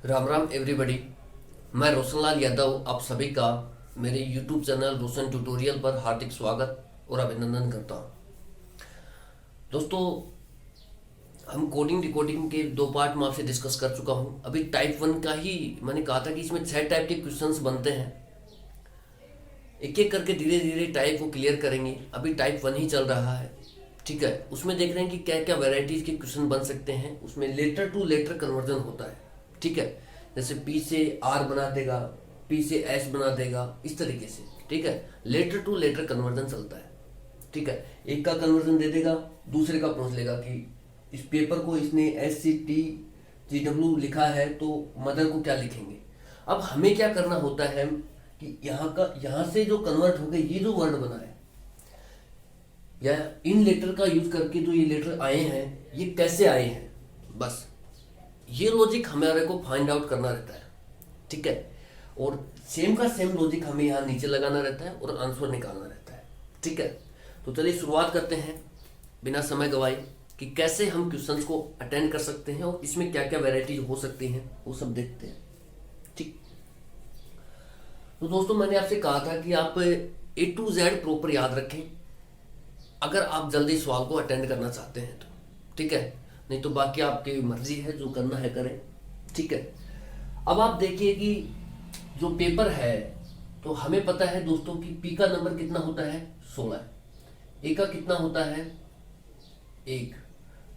Ram Ram everybody. मैं रोशनलाल यादव आप सभी का मेरे यूट्यूब चैनल रोशन ट्यूटोरियल पर हार्दिक स्वागत और अभिनंदन करता हूं। दोस्तों, हम कोडिंग डिकोडिंग के दो पार्ट में आपसे डिस्कस कर चुका हूं। अभी टाइप 1 का ही मैंने कहा था कि इसमें 6 टाइप के क्वेश्चंस बनते हैं। एक एक करके धीरे धीरे टाइप को क्लियर करेंगे। अभी टाइप 1 ही चल रहा है, ठीक है। उसमें देख रहे हैं कि क्या क्या वैरायटीज के क्वेश्चन बन सकते हैं। उसमें लेटर टू लेटर कन्वर्जन होता है, ठीक है। जैसे पी से आर बना देगा, पी से एस बना देगा, इस तरीके से, ठीक है। लेटर टू लेटर कन्वर्जन चलता है, ठीक है। एक का कन्वर्जन दे देगा, दूसरे का पूछ लेगा कि इस पेपर को इसने S C T G W लिखा है तो मदर को क्या लिखेंगे। अब हमें क्या करना होता है कि यहाँ से जो कन्वर्ट हो गए ये जो वर्ड बना है या इन लेटर का यूज करके जो ये लेटर आए हैं ये कैसे आए हैं, बस ये लॉजिक हमारे को फाइंड आउट करना रहता है, ठीक है। और सेम का सेम लॉजिक हमें यहाँ नीचे लगाना रहता है और आंसर निकालना रहता है, ठीक है। तो चलिए शुरुआत करते हैं बिना समय गवाए कि कैसे हम क्वेश्चंस को अटेंड कर सकते हैं और इसमें क्या क्या वैरायटीज हो सकती हैं वो सब देखते हैं, ठीक। तो दोस्तों, मैंने आपसे कहा था कि आप A to Z प्रॉपर याद रखें अगर आप जल्दी सवाल को अटेंड करना चाहते हैं तो, ठीक है। नहीं तो बाकी आपकी मर्जी है, जो करना है करें, ठीक है। अब आप देखिए कि जो पेपर है तो हमें पता है दोस्तों कि पी का नंबर कितना होता है 16, ए का कितना होता है 1,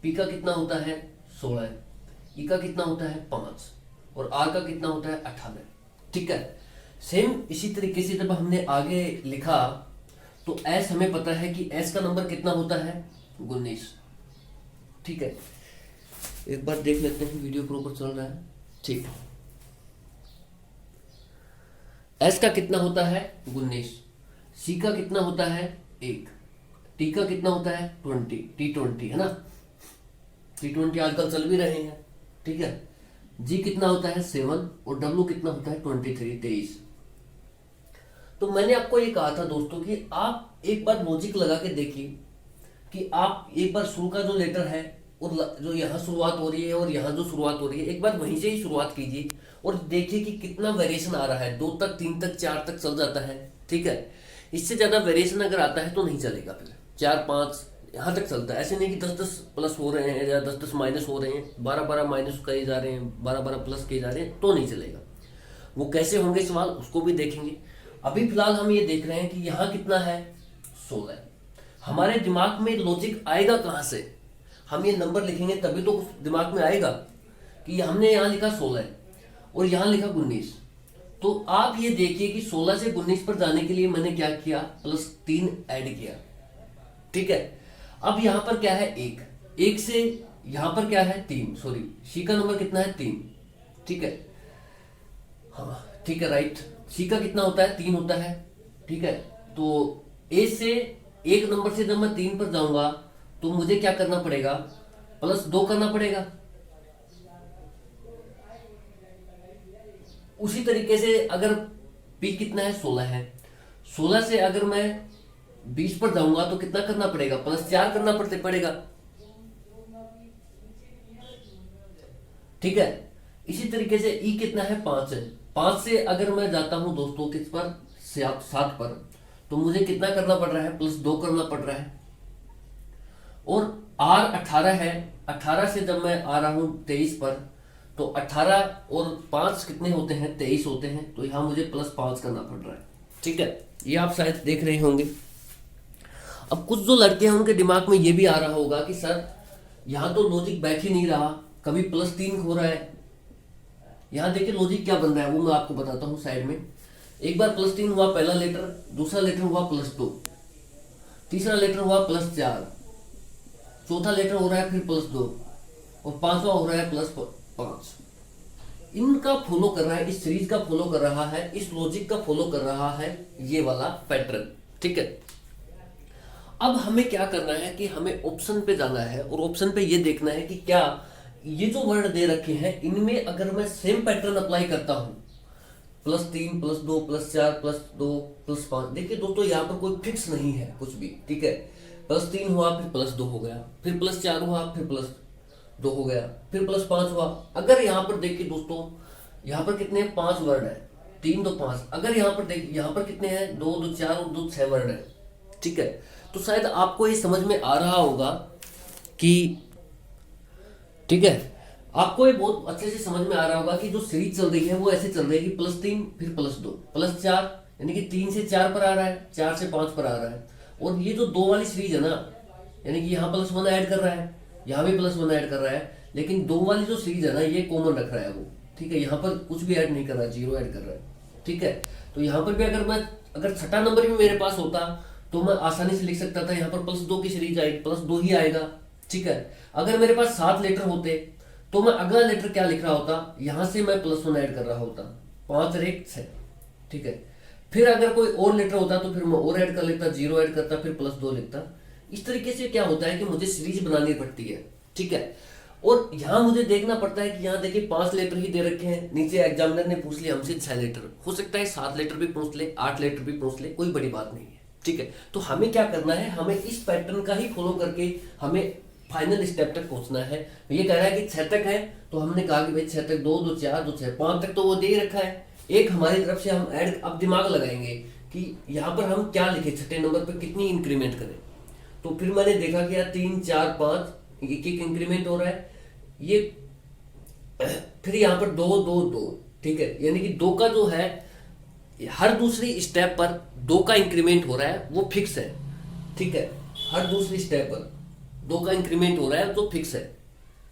पी का कितना होता है 16, ई का कितना होता है 5 और आर का कितना होता है 18, ठीक है। सेम इसी तरीके से जब हमने आगे लिखा तो एस हमें पता है कि एस का नंबर कितना होता है 19, ठीक है। एक बार देख लेते हैं वीडियो प्रॉपर चल रहा है, ठीक। एस का कितना होता है 19, सी का कितना होता है 1, टी का कितना होता है 20, T20 है ना, T20 आजकल चल भी रहे हैं, ठीक है। जी कितना होता है 7 और डब्ल्यू कितना होता है 23। तो मैंने आपको ये कहा था दोस्तों कि आप एक बार लॉजिक लगा के देखिए कि आप एक बार शुरू का जो लेटर है और जो यहाँ शुरुआत हो रही है और यहाँ जो शुरुआत हो रही है, एक बार वहीं से ही शुरुआत कीजिए और देखिए कि कितना वेरिएशन आ रहा है। 2 तक 3 तक 4 तक चल जाता है, ठीक है। इससे ज्यादा वेरिएशन अगर आता है तो नहीं चलेगा, फिर 4 5 यहाँ तक चलता है। ऐसे नहीं कि 10 10 प्लस हो रहे हैं या 10 10 माइनस हो रहे हैं, 12 12 माइनस किए जा रहे हैं, 12 12 प्लस किए जा रहे हैं, तो नहीं चलेगा। वो कैसे होंगे सवाल उसको भी देखेंगे। अभी फिलहाल हम ये देख रहे हैं कि यहाँ कितना है 16। हमारे दिमाग में लॉजिक आएगा कहाँ से, हम ये नंबर लिखेंगे तभी तो दिमाग में आएगा कि हमने यहाँ लिखा 16 और यहाँ लिखा 19। तो आप ये देखिए कि 16 से 19 पर जाने के लिए मैंने क्या किया, +3 ऐड किया, ठीक है। अब यहाँ पर क्या है 1 से यहाँ पर क्या है 3, सॉरी सी का नंबर कितना है 3, ठीक है। हाँ ठीक है, राइट। सी का कितना होता है 3 होता है, ठीक है। तो ए से एक नंबर से जब मैं 3 पर जाऊंगा तो मुझे क्या करना पड़ेगा, +2 करना पड़ेगा। उसी तरीके से अगर पी कितना है 16 है, 16 से अगर मैं 20 पर जाऊंगा तो कितना करना पड़ेगा, +4 करना पड़ेगा, ठीक है। इसी तरीके से ई कितना है 5 है, 5 से अगर मैं जाता हूं दोस्तों किस पर 7 पर तो मुझे कितना करना पड़ रहा है, +2 करना पड़ रहा है। और आर 18 है, 18 से जब मैं आ रहा हूं 23 पर तो 18 और 5 कितने होते हैं 23 होते हैं, तो यहां मुझे +5 करना पड़ रहा है, ठीक है। ये आप शायद देख रहे होंगे। अब कुछ जो लड़के हैं उनके दिमाग में ये भी आ रहा होगा कि सर यहाँ तो लॉजिक बैठ ही नहीं रहा, कभी +3 हो रहा है। यहाँ देखिए लॉजिक क्या बन रहा है वो मैं आपको बताता हूँ साइड में। एक बार +3 हुआ पहला लेटर, दूसरा लेटर हुआ +2, तीसरा लेटर हुआ +4, चौथा लेटर हो रहा है फिर +2 और पांचवा हो रहा है +5। इनका फॉलो कर रहा है, इस सीरीज का फॉलो कर रहा है, इस लॉजिक का फॉलो कर रहा है ये वाला पैटर्न, ठीक है। अब हमें क्या करना है कि हमें ऑप्शन पे जाना है और ऑप्शन पे ये देखना है कि क्या ये जो वर्ड दे रखे हैं इनमें अगर मैं सेम पैटर्न अप्लाई करता हूं, +3 +2 +4 +2 +5। देखिए दोस्तों यहाँ पर कोई फिक्स नहीं है कुछ भी, ठीक है। +3 हुआ फिर +2 हो गया, फिर +4 हुआ फिर +2 हो गया, फिर +5 हुआ। अगर यहाँ पर देखिए दोस्तों यहाँ पर कितने 5 वर्ड है, 3 2 5। अगर यहाँ पर देख, यहाँ पर कितने हैं 2 2 4 और 2 6 वर्ड है। ठीक है, तो शायद आपको ये समझ में आ रहा होगा कि, ठीक है, आपको ये बहुत अच्छे से समझ में आ रहा होगा कि जो सीरीज चल रही है वो ऐसे चल रही है कि +3 फिर +2 +4, यानी कि 3 से 4 पर आ रहा है, 4 से 5 पर आ रहा है। और ये जो 2 वाली सीरीज है ना, यानी कि यहाँ +1 ऐड कर रहा है, यहाँ भी +1 ऐड कर रहा है, लेकिन 2 वाली जो सीरीज है ना ये कॉमन रख रहा है वो। ठीक है, यहाँ पर कुछ भी ऐड नहीं कर रहा है, 0 ऐड कर रहा है। ठीक है, तो यहाँ पर भी अगर छठा नंबर भी मेरे पास होता तो मैं आसानी से लिख सकता था, यहाँ पर +2 की सीरीज आएगी, +2 ही आएगा। ठीक है, अगर मेरे पास 7 लेटर होते तो मैं अगला लेटर क्या लिख रहा होता, यहां से मैं +1 ऐड कर रहा होता, 5 और 1 6। ठीक है, फिर अगर कोई और लेटर होता तो फिर मैं और ऐड कर लेता, 0 ऐड करता, फिर +2 लिखता। इस तरीके से क्या होता है कि मुझे सीरीज बनानी पड़ती है। ठीक है, और यहाँ मुझे देखना पड़ता है कि यहाँ देखिए 5 लेटर ही दे रखे हैं, नीचे एग्जामिनर ने पूछ लिया हमसे 6 लेटर, हो सकता है 7 लेटर भी पूछ ले, 8 लेटर भी पूछ ले, कोई बड़ी बात नहीं है। ठीक है, तो हमें क्या करना है, हमें इस पैटर्न का ही फॉलो करके हमें फाइनल स्टेप तक पहुंचना है। ये कह रहा है कि 6 तक है, तो हमने कहा कि भाई 6 तक 2 2 4 2 6 5 तक तो वो दे ही रखा है। एक हमारी तरफ से हम ऐड, अब दिमाग लगाएंगे कि यहाँ पर हम क्या लिखे, छठे नंबर पर कितनी इंक्रीमेंट करें। तो फिर मैंने देखा कि यार 3 4 5 एक एक इंक्रीमेंट हो रहा है, ये फिर यहाँ पर 2 2 2। ठीक है, यानी कि 2 का जो है हर दूसरी स्टेप पर 2 का इंक्रीमेंट हो रहा है, वो फिक्स है। ठीक है, हर दूसरी स्टेप पर 2 का इंक्रीमेंट हो रहा है जो फिक्स है।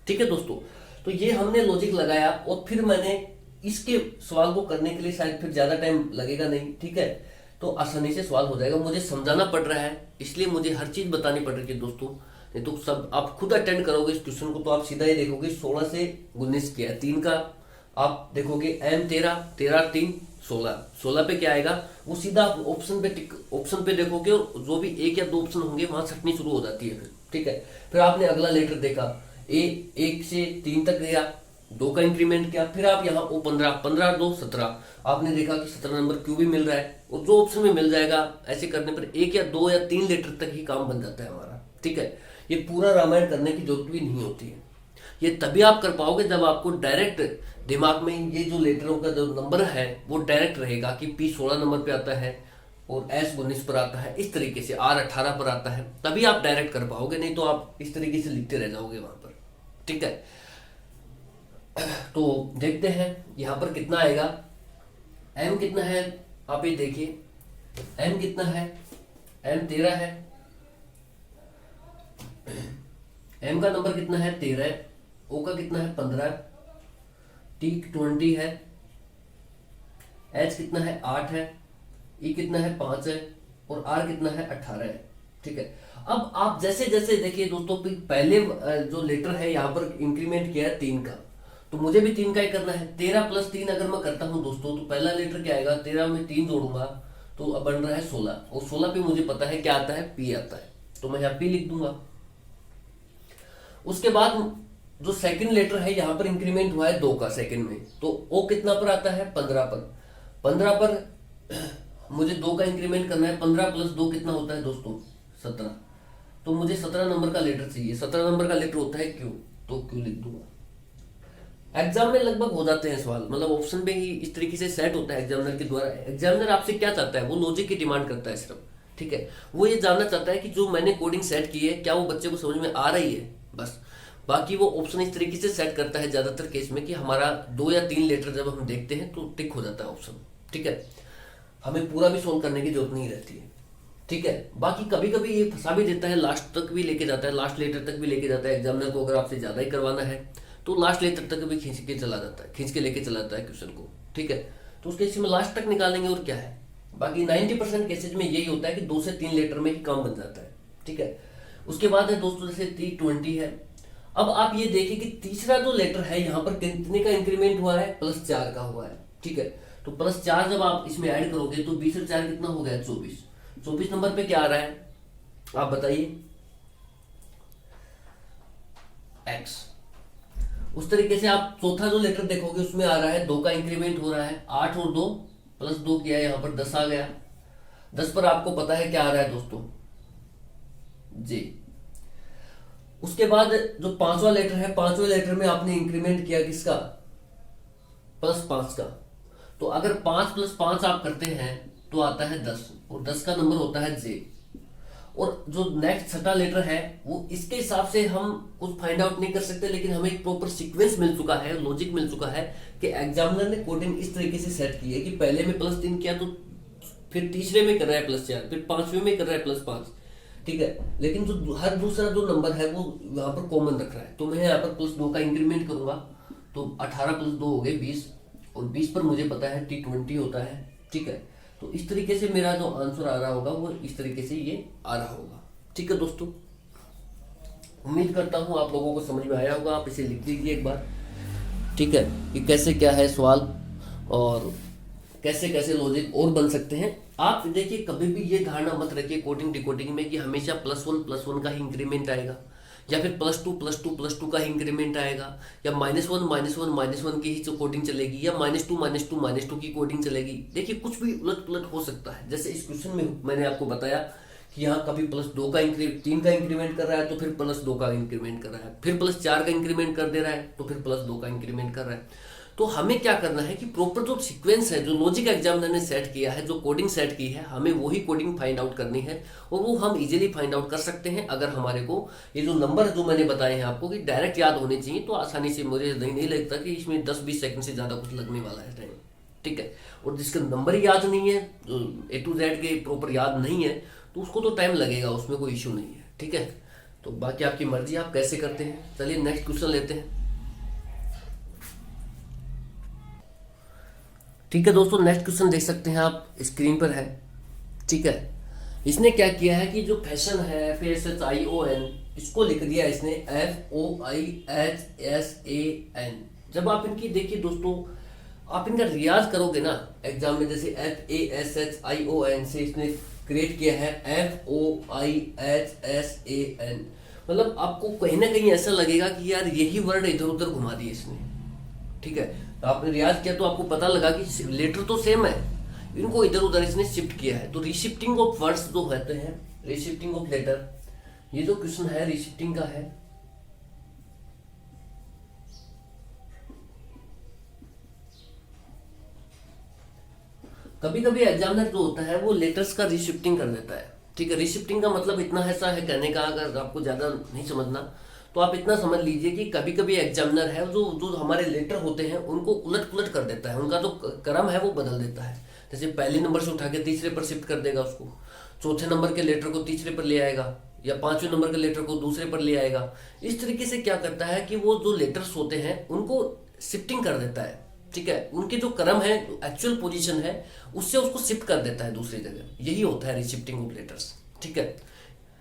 ठीक है दोस्तों, तो ये हमने लॉजिक लगाया और फिर मैंने इसके सवाल को करने के लिए शायद फिर ज्यादा टाइम लगेगा नहीं। ठीक है, तो आसानी से सवाल हो जाएगा। मुझे समझाना पड़ रहा है, इसलिए मुझे हर चीज बतानी पड़ रही है दोस्तों, नहीं तो सब आप खुद अटेंड करोगे इस क्वेश्चन को तो आप सीधा ही देखोगे 16 से 19 किया है, 3 का आप देखोगे M13 13 3 16, 16 पे क्या आएगा वो सीधा ऑप्शन पे ऑप्शन पे देखोगे और जो भी 1 या 2 ऑप्शन होंगे वहां छटनी शुरू हो जाती है। फिर ठीक है, फिर आपने अगला लेटर देखा, 1 से 3 तक गया, 2 का इंक्रीमेंट किया, फिर आप यहाँ वो 15 15 2 17, आपने देखा कि 17 नंबर क्यों भी मिल रहा है और जो ऑप्शन में मिल जाएगा। ऐसे करने पर 1 या 2 या 3 लेटर तक ही काम बन जाता है हमारा। ठीक है, ये पूरा रामायण करने की जरूरत भी नहीं होती है। ये तभी आप कर पाओगे जब आपको डायरेक्ट दिमाग में ये जो लेटरों का जो नंबर है वो डायरेक्ट रहेगा कि P 16 नंबर पे आता है और S 19 पर आता है, इस तरीके से R 18 पर आता है, तभी आप डायरेक्ट कर पाओगे, नहीं तो आप इस तरीके से लिखते रह जाओगे वहां पर। ठीक है, तो देखते हैं यहाँ पर कितना आएगा। M कितना है आप ये देखिए, M कितना है, M 13 है, M का नंबर कितना है 13, O का कितना है 15, T 20 है, H कितना है 8 है, E कितना है 5 है और R कितना है 18 है। ठीक है, अब आप जैसे जैसे देखिए दोस्तों, पहले जो लेटर है यहाँ पर इंक्रीमेंट किया है 3 का, तो मुझे भी 3 का ही करना है। 13 + 3 अगर मैं करता हूँ दोस्तों, तो पहला लेटर क्या आएगा, 13 में 3 जोड़ूंगा तो अब बन रहा है 16, और 16 पे मुझे पता है क्या आता है, P आता है, तो मैं यहाँ P लिख दूंगा। उसके बाद जो सेकंड लेटर है यहाँ पर इंक्रीमेंट हुआ है 2 का सेकंड में, तो O कितना पर आता है 15 पर, 15 पर मुझे 2 का इंक्रीमेंट करना है, 15 + 2 कितना होता है दोस्तों 17, तो मुझे 17 नंबर का लेटर चाहिए। 17 नंबर का लेटर होता है Q, तो Q लिख दूंगा। एग्जाम में लगभग हो जाते हैं सवाल, मतलब ऑप्शन पे ही इस तरीके से सेट होता है एग्जामिनर के द्वारा। एग्जामिनर आपसे क्या चाहता है, वो लॉजिक की डिमांड करता है सिर्फ। ठीक है, वो ये जानना चाहता है कि जो मैंने कोडिंग सेट की है क्या वो बच्चे को समझ में आ रही है, बस। बाकी वो ऑप्शन इस तरीके से सेट करता है ज्यादातर केस में कि हमारा 2 या 3 लेटर जब हम देखते हैं तो टिक हो जाता है ऑप्शन। ठीक है, हमें पूरा भी सोल्व करने की जरूरत नहीं रहती है। ठीक है, बाकी कभी कभी ये फंसा भी देता है, लास्ट तक भी लेके जाता है, लास्ट लेटर तक भी लेके जाता है एग्जामिनर को। अगर आपसे ज्यादा ही करवाना है तो लास्ट लेटर तक भी खींच के चला जाता है, खींच के लेके चला जाता है क्वेश्चन को। ठीक है, तो उसके इसमें लास्ट तक निकालेंगे और क्या है। बाकी 90% केसेज में यही होता है कि 2 से 3 लेटर में ही काम बन जाता है। ठीक है, उसके बाद है दोस्तों जैसे T20 है। अब आप ये देखिए कि तीसरा जो लेटर है यहाँ पर कितने का इंक्रीमेंट हुआ है, +4 का हुआ है। ठीक है, तो +4 जब आप इसमें ऐड करोगे तो 20 और 4 कितना हो गया 24। 24 नंबर पे क्या आ रहा है आप बताइए, X। उस तरीके से आप चौथा जो लेटर देखोगे उसमें आ रहा है 2 का इंक्रीमेंट हो रहा है, 8 और 2 + 2 किया, यहाँ पर 10 आ गया। 10 पर आपको पता है क्या आ रहा है दोस्तों, J। उसके बाद जो 5वां लेटर है, 5वें लेटर में आपने इंक्रीमेंट किया किसका, +5 का। तो अगर 5 + 5 आप करते हैं तो आता है 10, और 10 का नंबर होता है जे। और जो नेक्स्ट छठा लेटर है वो इसके हिसाब से हम कुछ फाइंड आउट नहीं कर सकते, लेकिन हमें एक प्रॉपर सीक्वेंस मिल चुका है, लॉजिक मिल चुका है कि एग्जामिनर ने कोडिंग इस तरीके से सेट की है कि पहले में +3 किया, तो फिर तीसरे में कर रहा है +4, फिर पांचवें में कर रहा है +5, ठीक है। लेकिन जो हर दूसरा जो नंबर है वो यहाँ पर कॉमन रख रहा है। तो मैं यहाँ पर +2 का इंक्रीमेंट करूंगा, तो 18 + 2 हो गए 20, और 20 पर मुझे पता है T20 होता है, ठीक है। तो इस तरीके से मेरा जो आंसर आ रहा होगा वो इस तरीके से ये आ रहा होगा, ठीक है दोस्तों। उम्मीद करता हूँ आप लोगों को समझ में आया होगा। आप इसे लिख लीजिए एक बार, ठीक है, कि कैसे क्या है सवाल और कैसे कैसे लॉजिक और बन सकते हैं। आप देखिए, कभी भी ये धारणा मत रखिए कोडिंग डिकोडिंग में कि हमेशा +1 का ही इंक्रीमेंट आएगा, या फिर +2 का ही इंक्रीमेंट आएगा, या -1 की ही जो कोडिंग चलेगी, या -2 की कोडिंग चलेगी। देखिए, कुछ भी उलट पुलट हो सकता है। जैसे इस क्वेश्चन में मैंने आपको बताया कि यहाँ कभी +2 का 3 का इंक्रीमेंट कर रहा है, तो फिर +2 का इंक्रीमेंट कर रहा है, फिर +4 का इंक्रीमेंट कर दे रहा है, तो फिर +2 का इंक्रीमेंट कर रहा है। तो हमें क्या करना है कि प्रॉपर जो सीक्वेंस है, जो लॉजिक एग्जामिनर ने सेट किया है, जो कोडिंग सेट की है, हमें वही कोडिंग फाइंड आउट करनी है। और वो हम इजीली फाइंड आउट कर सकते हैं अगर हमारे को ये जो नंबर जो मैंने बताए हैं आपको कि डायरेक्ट याद होने चाहिए, तो आसानी से मुझे नहीं लगता कि इसमें 10-20 सेकंड से ज़्यादा कुछ लगने वाला है टाइम, ठीक है। और जिसका नंबर ही याद नहीं है, जो A to Z के प्रॉपर याद नहीं है, तो उसको तो टाइम लगेगा, उसमें कोई इशू नहीं है, ठीक है। तो बाकी आपकी मर्जी, आप कैसे करते हैं। चलिए नेक्स्ट क्वेश्चन लेते हैं, ठीक है दोस्तों। नेक्स्ट क्वेश्चन देख सकते हैं आप, स्क्रीन पर है, ठीक है। इसने क्या किया है कि जो फैशन है FASHION, इसको लिख दिया इसने FOIHSAN। जब आप इनकी देखिए दोस्तों, आप इनका रियाज करोगे ना एग्जाम में, जैसे FASHION से इसने क्रिएट किया है FOIHSAN, मतलब आपको कहीं ना कहीं ऐसा लगेगा कि यार यही वर्ड इधर उधर घुमा दिए इसने, ठीक है। तो आपने रियाज किया तो आपको पता लगा कि लेटर तो सेम है, इनको इधर उधर इसने शिफ्ट किया है। तो रीशिफ्टिंग ऑफ वर्ड्स जो होते हैं, रीशिफ्टिंग ऑफ लेटर, ये जो क्वेश्चन है रीशिफ्टिंग का है। कभी कभी एग्जामिनर जो होता है वो लेटर्स का रीशिफ्टिंग कर देता है, ठीक है। रीशिफ्टिंग का मतलब इतना ऐसा है कहने का, अगर आपको ज्यादा नहीं समझना तो आप इतना समझ लीजिए कि कभी कभी एग्जामिनर है जो जो हमारे लेटर होते हैं उनको उलट पुलट कर देता है, उनका जो क्रम है वो बदल देता है। जैसे पहले नंबर से उठा के तीसरे पर शिफ्ट कर देगा उसको, चौथे नंबर के लेटर को तीसरे पर ले आएगा, या पांचवें नंबर के लेटर को दूसरे पर ले आएगा। इस तरीके से क्या करता है कि वो जो लेटर्स होते हैं उनको शिफ्टिंग कर देता है, ठीक है। उनके जो क्रम है, एक्चुअल पोजीशन है, उससे उसको शिफ्ट कर देता है दूसरी जगह। यही होता है रिशिफ्टिंग ऑफ लेटर्स, ठीक है।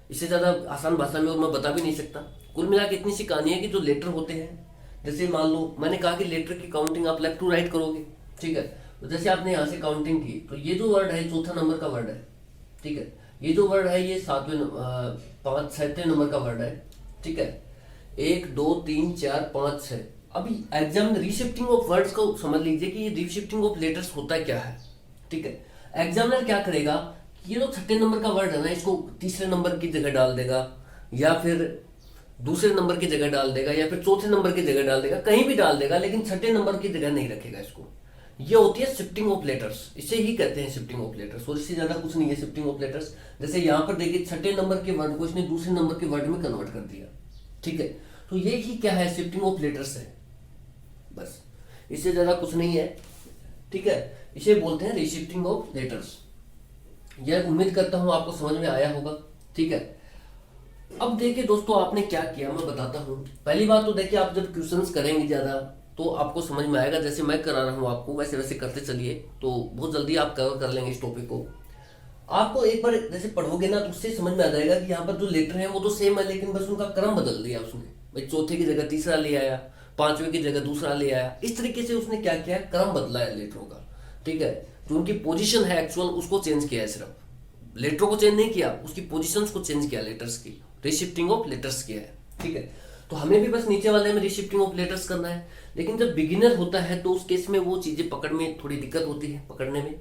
इससे ज़्यादा आसान भाषा में और मैं बता भी नहीं सकता। कुल मिला के इतनी सी कहानी है कि जो लेटर होते हैं, जैसे मान लो मैंने कहा कि लेटर की काउंटिंग आप लेफ्ट टू राइट करोगे, ठीक है। तो जैसे आपने यहाँ से काउंटिंग की, तो ये जो वर्ड है चौथा नंबर का वर्ड है, ठीक है। ये जो वर्ड है ये छठे नंबर का वर्ड है, ठीक है। 1 2 3 4 5 6। अभी एग्जाम रीशिफ्टिंग ऑफ वर्ड्स को समझ लीजिए कि ये रीशिफ्टिंग ऑफ लेटर्स होता क्या है, ठीक है। एग्जामिनर क्या करेगा, ये जो छठे नंबर का वर्ड है ना, इसको तीसरे नंबर की जगह डाल देगा, या फिर दूसरे नंबर की जगह डाल देगा, या फिर चौथे नंबर की जगह डाल देगा, कहीं भी डाल देगा, लेकिन छठे नंबर की जगह नहीं रखेगा इसको। ये होती है शिफ्टिंग ऑफ लेटर्स, इसे ही कहते हैं शिफ्टिंग ऑफ लेटर्स, और इससे ज्यादा कुछ नहीं है शिफ्टिंग ऑफ लेटर्स। जैसे यहाँ पर देखिए छठे नंबर के वर्ड को इसने दूसरे नंबर के वर्ड में कन्वर्ट कर दिया, ठीक है। तो ये ही क्या है, शिफ्टिंग ऑफ लेटर्स है, बस इससे ज्यादा कुछ नहीं है, ठीक है। इसे बोलते हैं रीशिफ्टिंग ऑफ लेटर्स। यह उम्मीद करता हूं आपको समझ में आया होगा, ठीक है। अब देखिए दोस्तों, आपने क्या किया मैं बताता हूं। पहली बात तो देखिए, आप जब क्वेश्चंस करेंगे ज्यादा तो आपको समझ में आएगा, जैसे मैं करा रहा हूं आपको वैसे वैसे करते चलिए, तो बहुत जल्दी आप कवर कर लेंगे इस टॉपिक को। आपको एक बार जैसे पढ़ोगे ना तो उससे समझ में आ जाएगा कि यहाँ पर जो लेटर है वो तो सेम है, लेकिन बस उनका क्रम बदल दिया उसने। भाई चौथे की जगह तीसरा ले आया, पांचवें की जगह दूसरा ले आया, इस तरीके से उसने क्या किया, क्रम बदला है लेटरों का, ठीक है। जो उनकी पोजीशन है एक्चुअल उसको चेंज किया है, सिर्फ लेटरों को चेंज नहीं किया, उसकी पोजीशंस को चेंज किया, लेटर्स की रीशिफ्टिंग ऑफ लेटर्स किया है, ठीक है। तो हमें भी बस नीचे वाले में रीशिफ्टिंग ऑफ लेटर्स करना है, लेकिन जब बिगिनर होता है तो उस केस में वो चीजें पकड़ में थोड़ी दिक्कत होती है, पकड़ने में।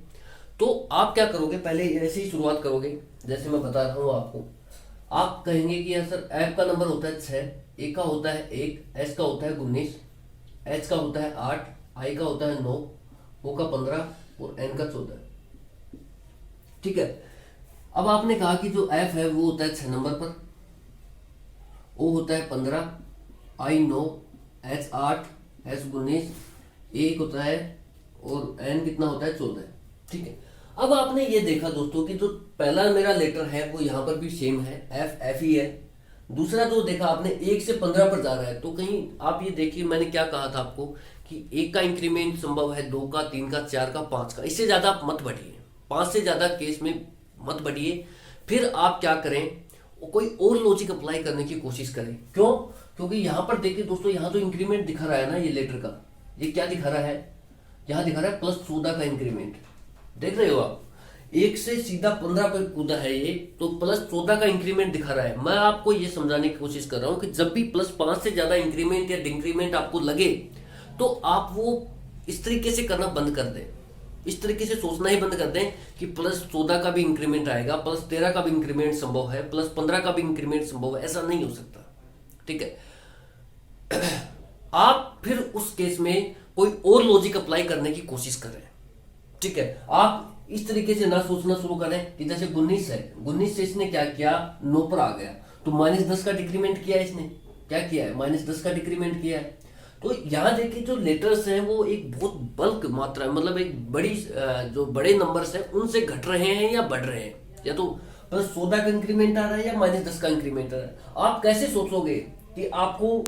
तो आप क्या करोगे, पहले ऐसे ही शुरुआत करोगे जैसे मैं बता रहा हूँ आपको। आप कहेंगे कि यार सर एफ का नंबर होता है 6, ए का होता है 1, एस का होता है 19, एच का होता है 8, आई का होता है 9, ओ का 15 और एन का 14। ठीक है। अब आपने कहा कि जो एफ है वो होता है 6 नंबर पर, ओ होता है 15, आई 9, एच 8, एच 19, ए होता है और एन कितना होता है 14। ठीक है। अब आपने ये देखा दोस्तों कि जो पहला मेरा लेटर है वो यहाँ पर भी सेम है, एफ एफ ही है। दूसरा जो देखा आपने 1 से 15 पर जा रहा है, तो कहीं आप ये देखिए मैंने क्या कहा था आपको कि 1 का इंक्रीमेंट संभव है, 2 का, 3 का, 4 का, 5 का, इससे ज्यादा आप मत बढ़िए, 5 से ज्यादा केस में मत बढ़िए। फिर आप क्या करें, कोई और लॉजिक अप्लाई करने की कोशिश करें। क्यों? क्योंकि यहाँ पर देखिए दोस्तों, यहाँ जो इंक्रीमेंट दिखा रहा है ना ये लेटर का, ये क्या दिखा रहा है, यहाँ दिखा रहा है +14 का इंक्रीमेंट। देख रहे हो आप, 1 से सीधा 15 पर कूदा है ये, तो +14 का इंक्रीमेंट दिखा रहा है। मैं आपको ये समझाने की कोशिश कर रहा हूँ कि जब भी +5 से ज्यादा इंक्रीमेंट या डिक्रीमेंट आपको लगे तो आप वो इस तरीके से करना बंद कर दें, इस तरीके से सोचना ही बंद कर दें कि +14 का भी इंक्रीमेंट आएगा, +13 का भी इंक्रीमेंट संभव है, +15 का भी इंक्रीमेंट संभव है। ऐसा नहीं हो सकता। ठीक है। आप फिर उस केस में कोई और लॉजिक अप्लाई करने की कोशिश करें। ठीक है। आप इस तरीके से ना सोचना शुरू करें कि जैसे 19 है, 19 से इसने क्या किया, 9 पर आ गया, तो -10 का डिक्रीमेंट किया है, इसने क्या किया है, -10 का डिक्रीमेंट किया है। तो यहाँ देखिए जो लेटर्स हैं वो एक बहुत बल्क मात्रा, मतलब एक बड़ी जो बड़े नंबर्स हैं उनसे घट रहे हैं या बढ़ रहे हैं, या तो +14 का इंक्रीमेंट आ रहा है या -10 का इंक्रीमेंट आ रहा है। आप कैसे सोचोगे कि आपको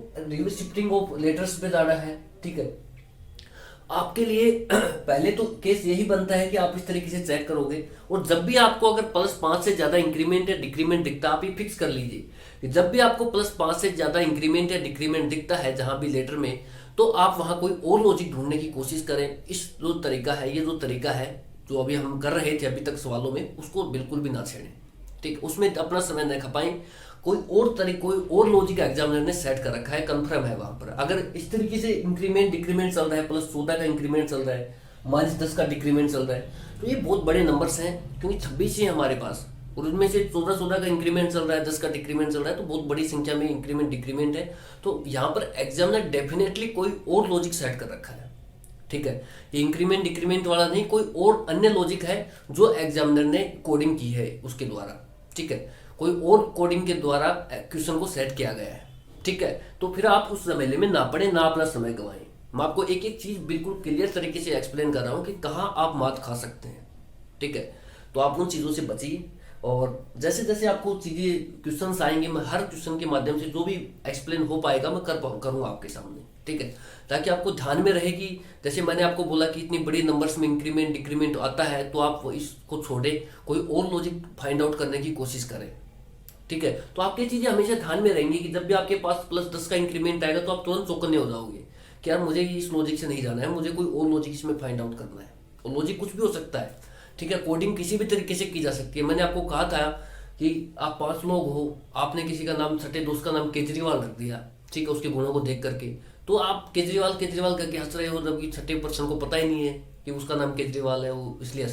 शिफ्टिंग ऑफ लेटर्स पे जाना है? ठीक है। आपके लिए पहले तो केस यही बनता है कि आप इस तरीके से चेक करोगे, और जब भी आपको अगर +5 से ज्यादा इंक्रीमेंट या डिक्रीमेंट दिखता है, आप ये फिक्स कर लीजिए कि जब भी आपको +5 से ज्यादा इंक्रीमेंट या डिक्रीमेंट दिखता है जहां भी लेटर में, तो आप वहां कोई और लॉजिक ढूंढने की कोशिश करें। इस जो तरीका है, ये जो तरीका है जो अभी हम कर रहे थे अभी तक सवालों में, उसको बिल्कुल भी ना छेड़ें। ठीक, उसमें अपना समय न खपाएं। कोई और लॉजिक एग्जामिनर ने सेट कर रखा है, कंफर्म है वहां पर। अगर इस तरीके से इंक्रीमेंट डिक्रीमेंट चल रहा है, +14 का इंक्रीमेंट चल रहा है, -10 का डिक्रीमेंट चल रहा है, तो ये बहुत बड़े नंबर्स हैं, क्योंकि 26 ही है हमारे पास, और उनमें से 14 का इंक्रीमेंट चल रहा है, 10 का डिक्रीमेंट चल रहा है, तो बहुत बड़ी संख्या में इंक्रीमेंट डिक्रीमेंट है। तो यहाँ पर एग्जामिनर डेफिनेटली कोई और लॉजिक सेट कर रखा है। ठीक है। ये इंक्रीमेंट डिक्रीमेंट वाला नहीं, कोई और अन्य लॉजिक है जो एग्जामिनर ने कोडिंग की है उसके द्वारा। ठीक है। कोई और कोडिंग के द्वारा क्वेश्चन को सेट किया गया है। ठीक है। तो फिर आप उस झमेले में ना पड़े, ना अपना समय गंवाएं। मैं आपको एक एक चीज बिल्कुल क्लियर तरीके से एक्सप्लेन कर रहा हूं कि कहाँ आप मात खा सकते हैं। ठीक है। तो आप उन चीजों से बचिए, और जैसे जैसे आपको चीजें क्वेश्चंस आएंगे, मैं हर क्वेश्चन के माध्यम से जो भी एक्सप्लेन हो पाएगा मैं करूंगा आपके सामने। ठीक है। ताकि आपको ध्यान में रहे कि जैसे मैंने आपको बोला कि इतनी बड़ी नंबर्स में इंक्रीमेंट डिक्रीमेंट आता है, तो आप इसको छोड़े, कोई और लॉजिक फाइंड आउट करने की कोशिश करें। ठीक है। तो आपकी चीजें हमेशा ध्यान में रहेंगी कि जब भी आपके पास +10 का इंक्रीमेंट आएगा तो आप तुरंत चौकन्ने हो जाओगे कि यार मुझे इस लॉजिक से नहीं जाना है, मुझे कोई और लॉजिक इसमें फाइंड आउट करना है। और लॉजिक कुछ भी हो सकता है। ठीक है। कोडिंग किसी भी तरीके से की जा सकती है। मैंने आपको कहा था कि आप 5 लोग हो, आपने किसी का नाम, छठे दोस्त का नाम केजरीवाल रख दिया। ठीक है। उसके गुणों को देख करके, तो आप केजरीवाल केजरीवाल करके हंस रहे हो, जबकि छठे पर्सन को पता ही नहीं है कि उसका नाम केजरीवाल है, वो इसलिए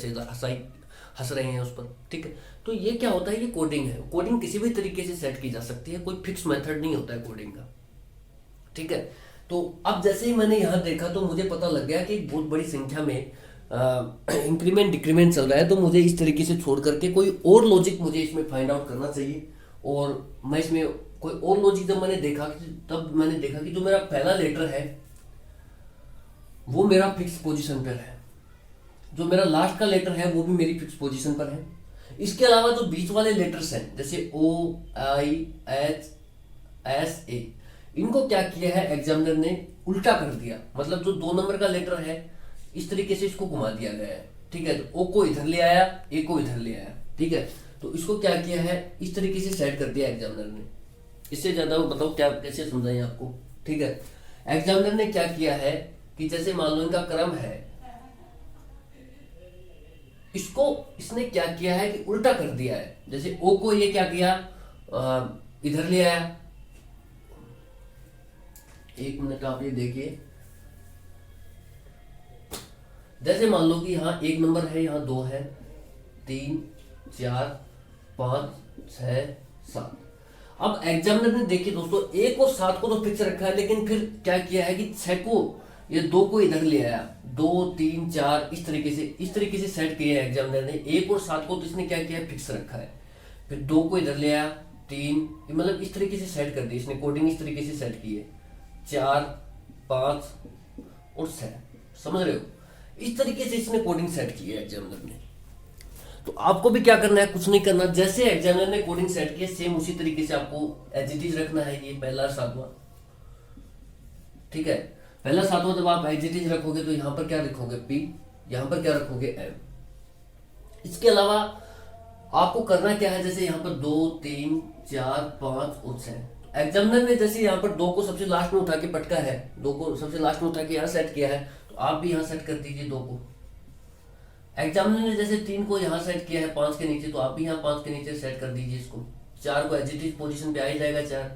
हंस रहे हैं उस पर। ठीक है। तो ये क्या होता है, ये कोडिंग है। कोडिंग किसी भी तरीके से सेट की जा सकती है, कोई फिक्स मेथड नहीं होता है कोडिंग का। ठीक है। तो अब जैसे ही मैंने यहाँ देखा तो मुझे पता लग गया कि बहुत बड़ी संख्या में इंक्रीमेंट डिक्रीमेंट चल रहा है, तो मुझे इस तरीके से छोड़ करके कोई और लॉजिक मुझे इसमें फाइंड आउट करना चाहिए। और मैं इसमें कोई और लॉजिक जब मैंने देखा, तब मैंने देखा कि जो मेरा पहला लेटर है वो मेरा फिक्स पोजीशन पर है, जो मेरा लास्ट का लेटर है वो भी मेरी फिक्स पोजीशन पर है। इसके अलावा जो बीच वाले लेटर्स हैं जैसे O, I, H, S, A, इनको क्या किया है एग्जामिनर ने, उल्टा कर दिया। मतलब जो 2 नंबर का लेटर है इस तरीके से इसको घुमा दिया गया है। ठीक है। तो O को इधर ले आया, A को इधर ले आया। ठीक है। तो इसको क्या किया है, इस तरीके से सेट कर दिया एग्जामिनर ने। इससे ज्यादा बताओ क्या कैसे समझाएं आपको। ठीक है। एग्जामिनर ने क्या किया है कि जैसे मान लो इनका क्रम है, इसको इसने क्या किया है कि उल्टा कर दिया है। जैसे O को ये क्या किया, इधर ले आया। एक मिनट आप ये देखिए, जैसे मान लो कि यहाँ 1 नंबर है, यहाँ 2 है, 3, 4, 5, 6, 7। अब एग्जामिनर ने देखिए दोस्तों 1 और 7 को तो फिक्स रखा है, लेकिन फिर क्या किया है कि 6 को ये 2 को इधर ले आया, 2 3 4 इस तरीके से सेट किया है एग्जामिनर ने। 1 और 7 को तो इसने क्या किया है, फिक्स रखा है। फिर 2 को इधर ले आया, 3, मतलब इस तरीके से सेट कर दी इसने, कोडिंग इस तरीके से सेट की है, 4 5 और 6, समझ रहे हो? इस तरीके से इसने कोडिंग सेट की है एग्जामिनर ने। तो आपको भी क्या करना है, कुछ नहीं करना, जैसे एग्जामिनर ने कोडिंग सेट किया सेम उसी तरीके से आपको एज इट इज रखना है। ये पहला और 7वां, ठीक है। पहला 7वां जब आप एज इट इज रखोगे तो यहां पर क्या लिखोगे, P, यहां पर क्या रखोगे, M। इसके अलावा आपको करना क्या है, जैसे यहाँ पर 2 3 4 5 और 6, एग्जामिनर ने जैसे यहाँ पर 2 को सबसे लास्ट में उठा के पटका है, 2 को सबसे लास्ट में उठा के यहाँ सेट किया है, तो आप भी यहाँ सेट कर दीजिए 2 को। एग्जामिनर ने जैसे 3 को यहाँ सेट किया है 5 के नीचे, तो आप भी यहाँ 5 के नीचे सेट कर दीजिए इसको। 4 को एज इट इज पोजिशन पे आ ही जाएगा 4,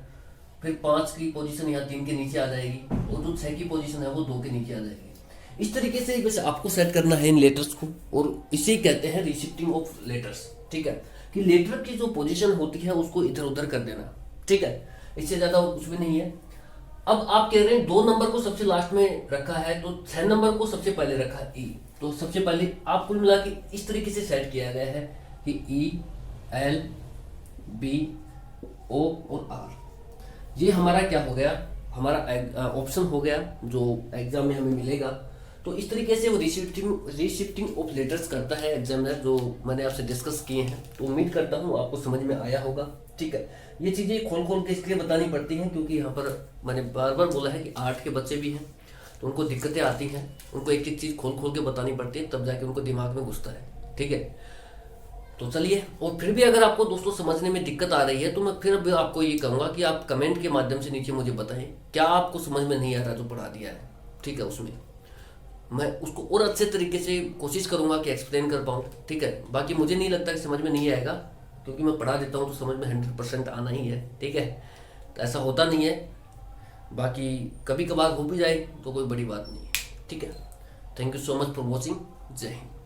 फिर 5 की पोजीशन यहाँ 3 के नीचे आ जाएगी, और जो 6 की पोजीशन है वो 2 के नीचे आ जाएगी। इस तरीके से बस आपको सेट करना है इन लेटर्स को, और इसे कहते हैं रिशिफ्टिंग ऑफ लेटर्स, ठीक है। कि लेटर की जो पोजीशन होती है उसको इधर उधर कर देना, ठीक है। इससे ज्यादा और कुछ भी नहीं है। अब आप कह रहे हैं 2 नंबर को सबसे लास्ट में रखा है, तो 6 नंबर को सबसे पहले रखा है E, तो सबसे पहले आप कुल मिला के इस तरीके से सेट किया गया है कि E L B O और R, ये हमारा क्या हो गया, हमारा ऑप्शन हो गया जो एग्जाम में हमें मिलेगा। तो इस तरीके से वो रिशिफ्टिंग ऑफ लेटर्स करता है एग्जामिनर, जो मैंने आपसे डिस्कस किए हैं। तो उम्मीद करता हूँ आपको समझ में आया होगा, ठीक है। ये चीज़ें खोल खोल के इसलिए बतानी पड़ती हैं क्योंकि यहाँ पर मैंने बार बार बोला है कि 8 के बच्चे भी हैं, तो उनको दिक्कतें आती हैं, उनको एक एक चीज़ खोल खोल के बतानी पड़ती है, तब जाके उनको दिमाग में घुसता है, ठीक है। तो चलिए, और फिर भी अगर आपको दोस्तों समझने में दिक्कत आ रही है तो मैं फिर भी आपको ये कहूँगा कि आप कमेंट के माध्यम से नीचे मुझे बताएं क्या आपको समझ में नहीं आ रहा जो पढ़ा दिया है, ठीक है। उसमें मैं उसको और अच्छे तरीके से कोशिश करूँगा कि एक्सप्लेन कर पाऊँ, ठीक है। बाकी मुझे नहीं लगता कि समझ में नहीं आएगा, क्योंकि मैं पढ़ा देता हूँ तो समझ में 100% आना ही है, ठीक है। तो ऐसा होता नहीं है, बाकी कभी कभार हो भी जाए तो कोई बड़ी बात नहीं है, ठीक है। Thank you so much for watching. जय हिंद।